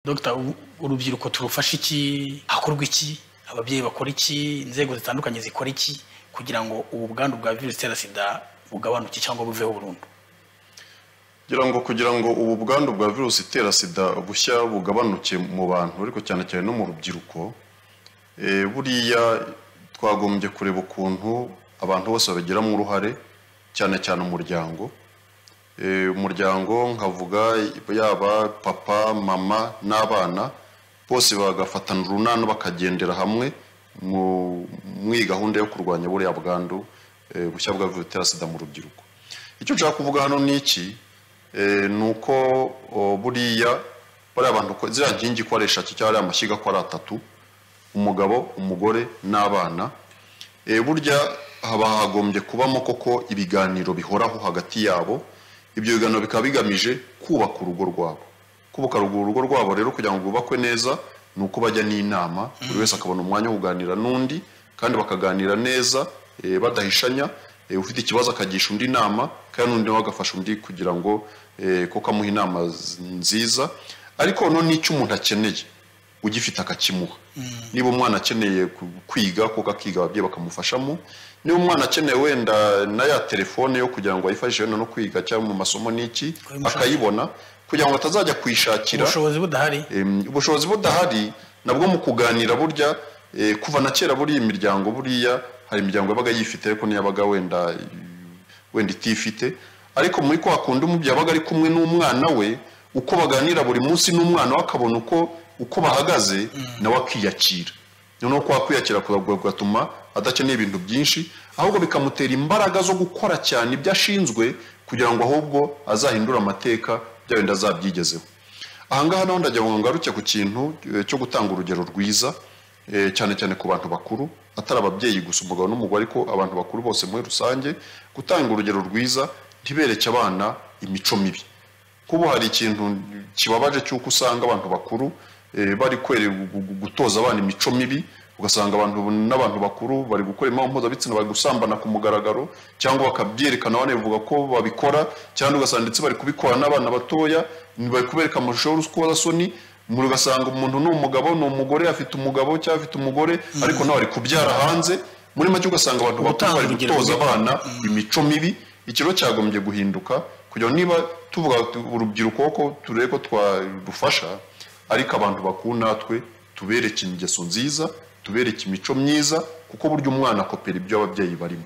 Dr. urubyiruko turufasha iki, hakorwa iki, ababyeyi bakora iki, inzego zitandukanye zikora iki kugira ngo ubu bwandu bwa virusi itera sida bugabanuke cyangwa buveho burundu? Kugira ngo ubu bwandu bwa virusi itera sida bushya bugabanuke mu bantu ariko cyane cyane no mu rubyiruko, buriya twagombye kureba ukuntu abantu bose babigiramo uruhare, cyane cyane umuryango. Umuryango nkavuga yaba papa, mama n'abana bose bagafatana urunana bakagendera hamwe mu gahunda yo kurwanya buriya bwandu bushya bwa virusi itera sida mu rubyiruko. Icyo nshaka kuvuga hano ni iki, nuko buriya bariya abantu ziriya nkingi ko ari eshatu cyangwa amashyiga ko ari atatu, umugabo, umugore n'abana, burya haba hagombye kubamo koko ibiganiro bihoraho hagati yabo. Ibyo biganiro bikaba bigamije kubaka urugo rwabo. Kubaka urugo rwabo rero kugira ngo rwubakwe neza ni uko bajya n'inama, buri wese akabona umwanya wo kuganira n'undi kandi bakaganira neza badahishanya, ufite ikibazo akagisha undi inama kandi n'undi nawe agafasha undi kugira ngo koko amuhe inama nziza. Ariko none icyo umuntu akeneye ugifite akakimuha. Niba umwana akeneye kwiga kuko akiga ababyeyi bakamufashamo, niba umwana akeneye wenda na ya telefone yo kugira ngo ayifashishe no kwiga cyangwa mu masomo n'iki akayibona, kugira ngo atazajya kwishakira ubushobozi budahari. Nabwo mu kuganira burya kuva na kera buriya imiryango, buriya hari imiryango yabaga yifite ariko niyabaga wenda itifite, ariko muri ko hakunda umubyeyi yabaga ari kumwe n'umwana we, uko baganira buri munsi n'umwana we akabona uko bahagaze nawe akiyakira. Noneho ko akwiyakira kugatuma adakeneye ibintu byinshi, ahubwo bikamutera imbaraga zo gukora cyane ibyo ashinzwe kugira ngo ahubwo azahindure amateka bya wenda azabyigezeho. Ahangaha naho ndagira ngo ngaruke ku kintu cyo gutanga urugero rwiza, cyane cyane ku bantu bakuru, atari ababyeyi gusa, umugabo n'umugore, ariko abantu bakuru bose muri rusange, gutanga urugero rwiza ntibereke abana imico mibi. Kuba hari ikintu kibabaje cy'uko usanga abantu bakuru bari gutoza abana imico mibi, ugasanga n'abantu bakuru bari gukora imibonano mpuzabitsina, bari gusambana ku mugaragaro cyangwa bakabyerekana banavuga ko babikora, cyangwa ugasanga ndetse bari kubikora n'abana batoya, bari kubereka amashusho y'urukozasoni. Ugasanga umuntu ni umugabo, ni umugore, afite umugabo cyangwa afite umugore, ariko nawe ari kubyara hanze. Muri make ugasanga abantu bakuru bari gutoza abana imico mibi. Ikiro cyagombye guhinduka kugira ngo niba tuvuga urubyiruko ko turebe ko twadufasha, ariko abantu bakuru natwe tubereke ingeso nziza, tubereke imico myiza, kuko burya umwana akopera ibyo ababyeyi barimo.